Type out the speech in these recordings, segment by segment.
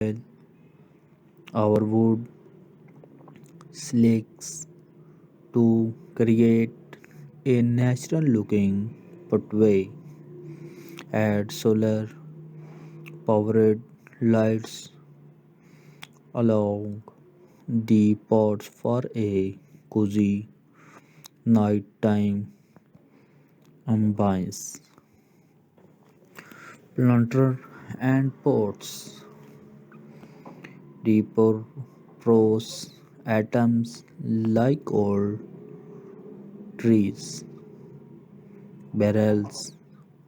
our wood slicks to create a natural looking pathway. Add solar powered lights along the pots for a cozy nighttime ambience. Planter and pots repurpose atoms like old trees, barrels,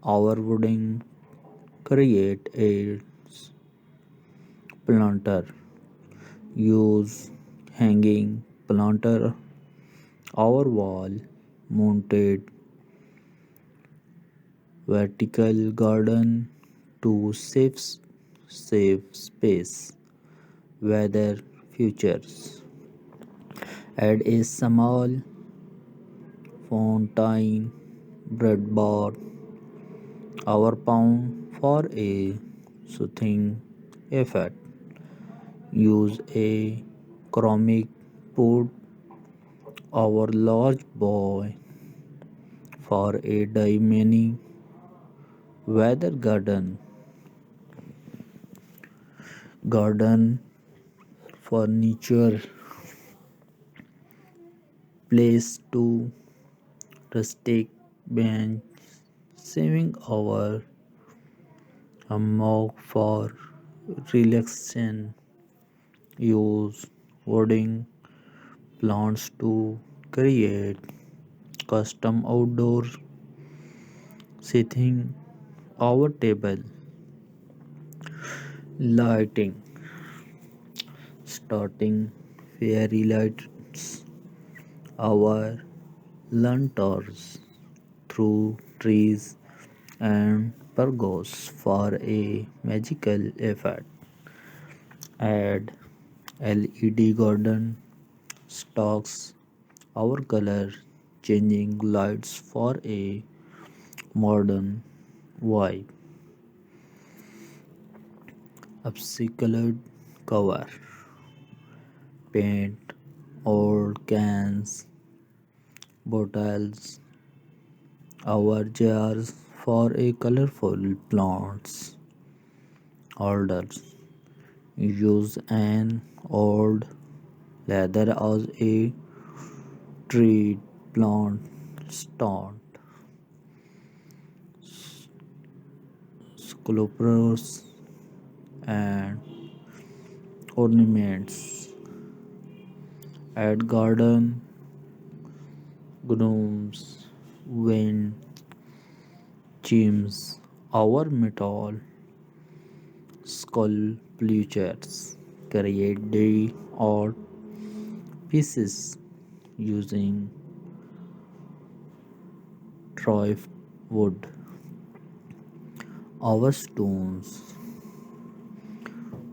or wooden create a planter. Use hanging planter or wall mounted vertical garden to save space. Weather features. Add a small fountain breadboard or pound for a soothing effect. Use a ceramic pot or large bowl for a mini weather garden furniture place to rustic bench saving our hammock for relaxation. Use wooding plants to create custom outdoor seating. Our table lighting starting fairy lights our lanterns through trees and pergolas for a magical effect. Add LED garden stocks our color changing lights for a modern vibe. Upcycled cover paint old cans, bottles, our jars for a colorful plants. Orders use an old leather as a tree plant stand. Sculptures and ornaments. Add garden gnomes, wind chimes, our metal sculptures create the art pieces using driftwood. Wood. Our stones,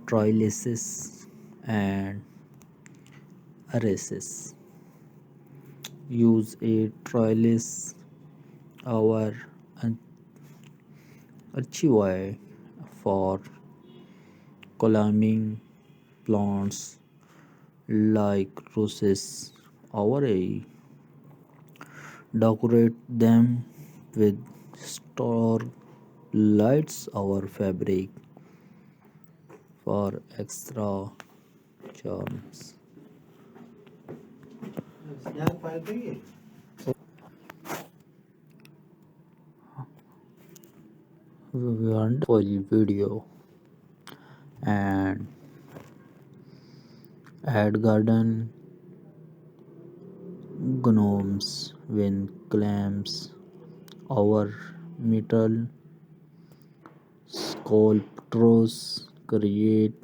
trellises, and arrases. Use a trellis, our archivai for climbing plants like roses. Our A. Decorate them with star lights or fabric for extra charms. Wonderful video and add garden gnomes wind clams our metal sculptures create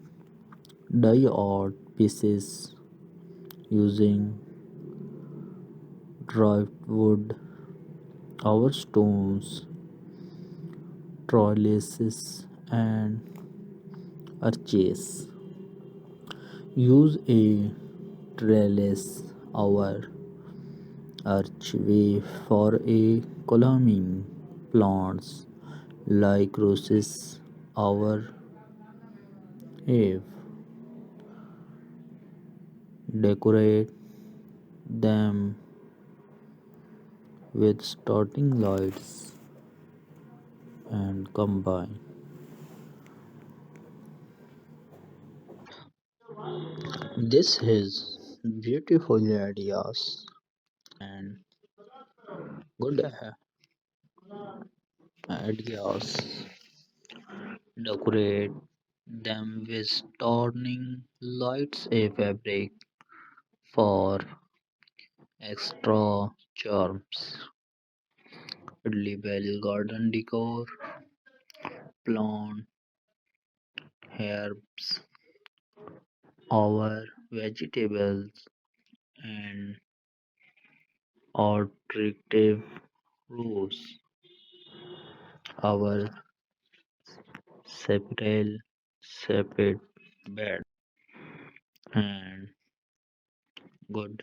die art pieces using driftwood. Our stones, trellises, and arches. Use a trellis our archway for a climbing plants like roses. Our If decorate them with starting lights and combine. This is beautiful ideas and good ideas. Decorate them with starting lights a fabric for extra charms. Label garden decor, plant herbs, our vegetables and attractive rows. Our several separate bed and good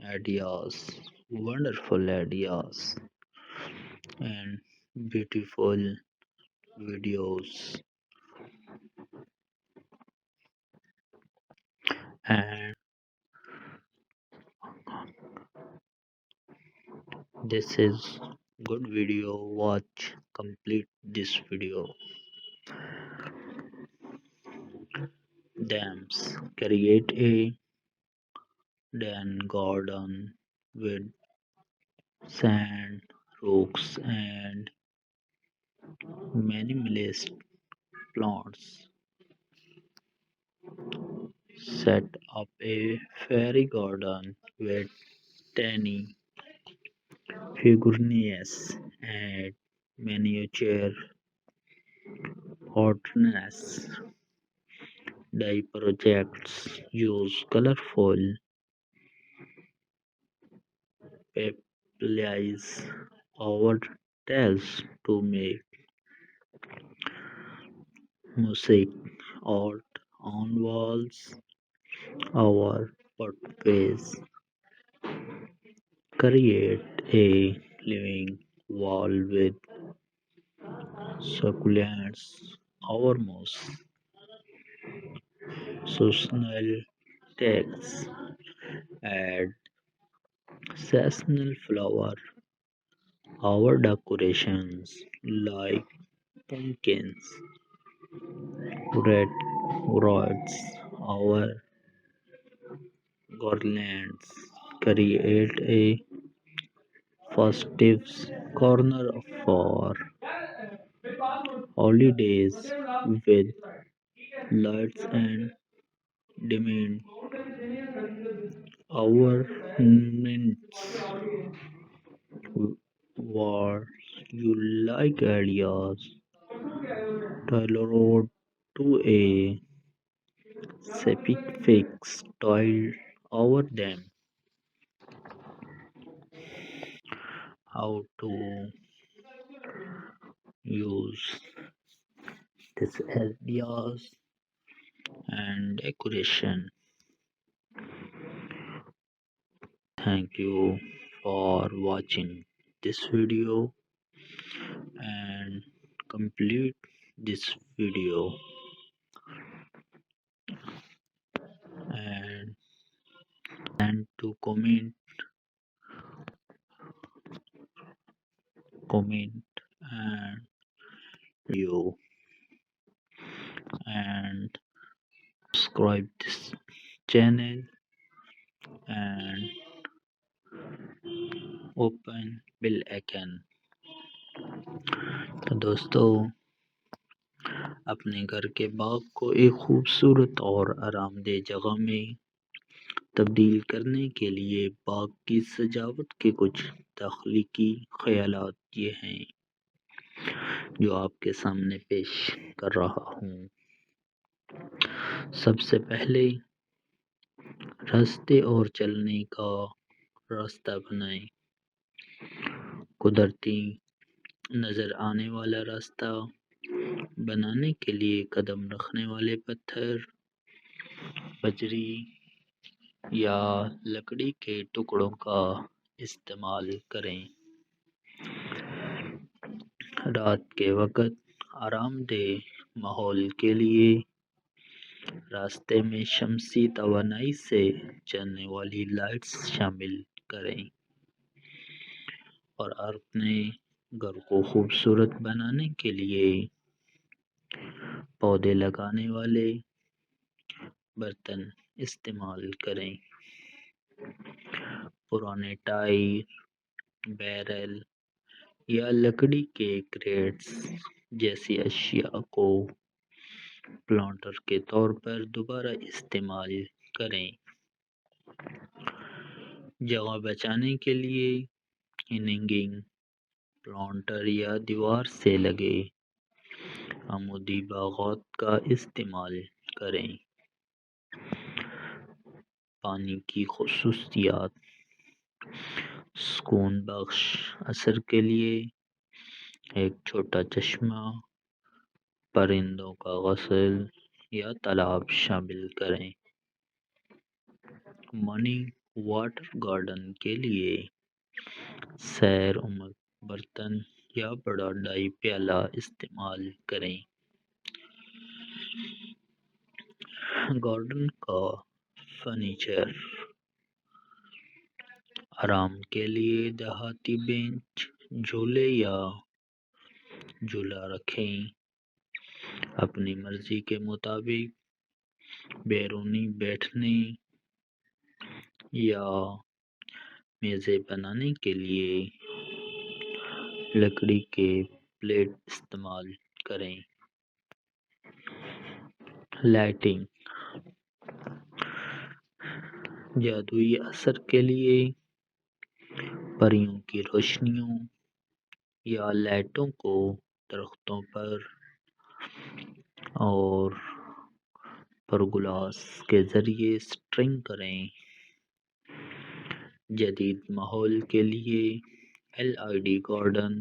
ideas, wonderful ideas and beautiful videos. And this is good video. Watch complete this video. Dams create a den garden with sand, rocks and minimalist plants. Set up a fairy garden with tiny figurines and miniature hotness. The projects use colorful papiers or tiles to make mosaic art on walls. Our pathways create a living wall with succulents. Our most seasonal texts add seasonal flower. Our decorations like pumpkins, red rods, our garlands create a festive corner for holidays with lights and dimming. Our mints were you like ideas tailored to a specific style over them. How to use these ideas and decoration. Thank you for watching this video and complete this video and to comment and you and subscribe this channel and open bell icon। तो दोस्तों अपने घर के बाग को एक खूबसूरत और आरामदेह जगह में तब्दील करने के लिए बाग की सजावट के कुछ तख्लीकी ख्यालात ये हैं जो आपके सामने पेश कर रहा हूँ। सबसे पहले रास्ते और चलने का रास्ता बनाएं। कुदरती नजर आने वाला रास्ता बनाने के लिए कदम रखने वाले पत्थर, बजरी या लकड़ी के टुकड़ों का इस्तेमाल करें। रात के वक़्त आरामदेह माहौल के लिए راستے میں شمسی توانائی سے چلنے والی لائٹس شامل کریں اور اپنے گھر کو خوبصورت بنانے کے لیے پودے لگانے والے برتن استعمال کریں۔ پرانے ٹائر، بیرل یا لکڑی کے کریٹس جیسی اشیاء کو پلانٹر کے طور پر دوبارہ استعمال کریں۔ جگہ بچانے کے لیے ہینگنگ پلانٹر یا دیوار سے لگے عمودی باغات کا استعمال کریں۔ پانی کی خصوصیات: سکون بخش اثر کے لیے ایک چھوٹا چشمہ، پرندوں کا غسل یا تالاب شامل کریں۔ منی واٹر گارڈن کے لیے سیر عمر برتن یا بڑا ڈائی پیالہ استعمال کریں۔ گارڈن کا فرنیچر: آرام کے لیے دیہاتی بینچ، جھولے یا جھولا رکھیں۔ اپنی مرضی کے مطابق بیرونی بیٹھنے یا میزیں بنانے کے لیے لکڑی کے پلیٹ استعمال کریں۔ لائٹنگ: جادوئی اثر کے لیے پریوں کی روشنیوں یا لائٹوں کو درختوں پر اور پرگلاس کے ذریعے سٹرنگ کریں۔ جدید ماحول کے لیے LED گارڈن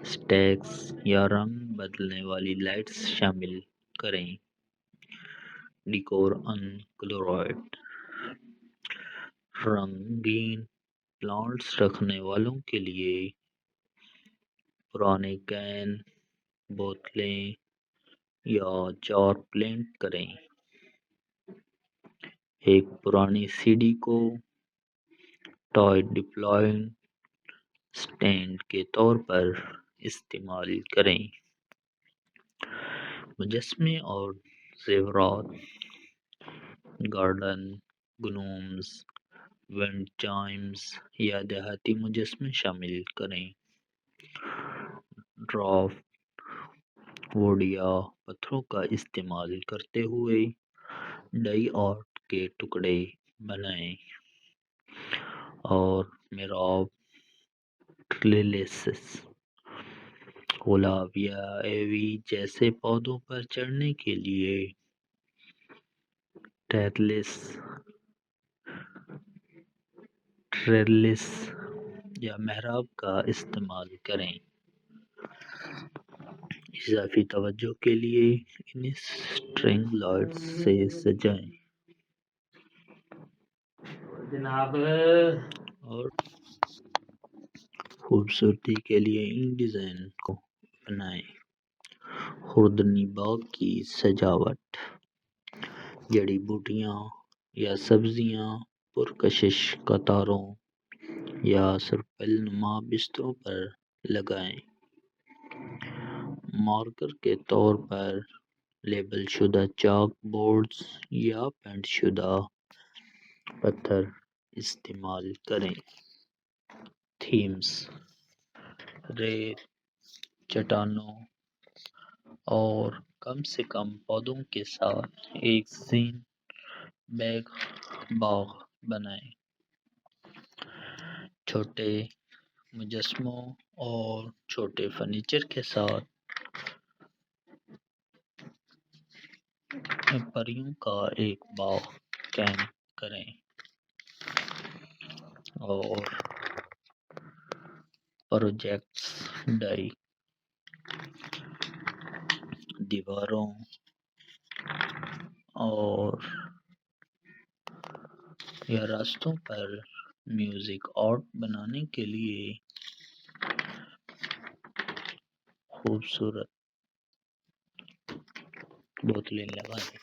اسٹیکس یا رنگ بدلنے والی لائٹس شامل کریں۔ ڈیکور کلوراٹ: رنگین پلانٹس رکھنے والوں کے لیے پرانے کین، بوتلیں یا جار پینٹ کریں۔ ایک پرانی CD کو ٹوائے ڈپلوئنگ اسٹینڈ کے طور پر استعمال کریں۔ مجسمے اور زیورات: گارڈن گنومز، ونڈ چائمز یا دیہاتی مجسمے شامل کریں۔ ڈرافٹ ووڈ یا پتھروں کا استعمال کرتے ہوئے ڈائی آرٹ کے ٹکڑے بنائیں اور محراب ٹریلسز، گلاب یا ایوی جیسے پودوں پر چڑھنے کے لیے ٹریلس یا محراب کا استعمال کریں۔ اضافی توجہ کے لیے انہیں سٹرنگ لائٹس سے سجائیں اور خوبصورتی کے لیے ان ڈیزائن کو اپنائیں۔ خوردنی باغ کی سجاوٹ: جڑی بوٹیاں یا سبزیاں پرکشش قطاروں یا سرپل نما بستروں پر لگائیں۔ مارکر کے طور پر لیبل شدہ چاک بورڈز یا پینٹ شدہ پتھر استعمال کریں۔ تھیمز: ریت، چٹانوں اور کم سے کم پودوں کے ساتھ ایک زین باغ بنائیں۔ چھوٹے مجسموں اور چھوٹے فرنیچر کے ساتھ پریوں کا ایک باغ کیمپ کریں اور پروجیکٹس ڈائی دیواروں اور یا راستوں پر میوزک آرٹ بنانے کے لیے خوبصورت بوتلیں لگائیں۔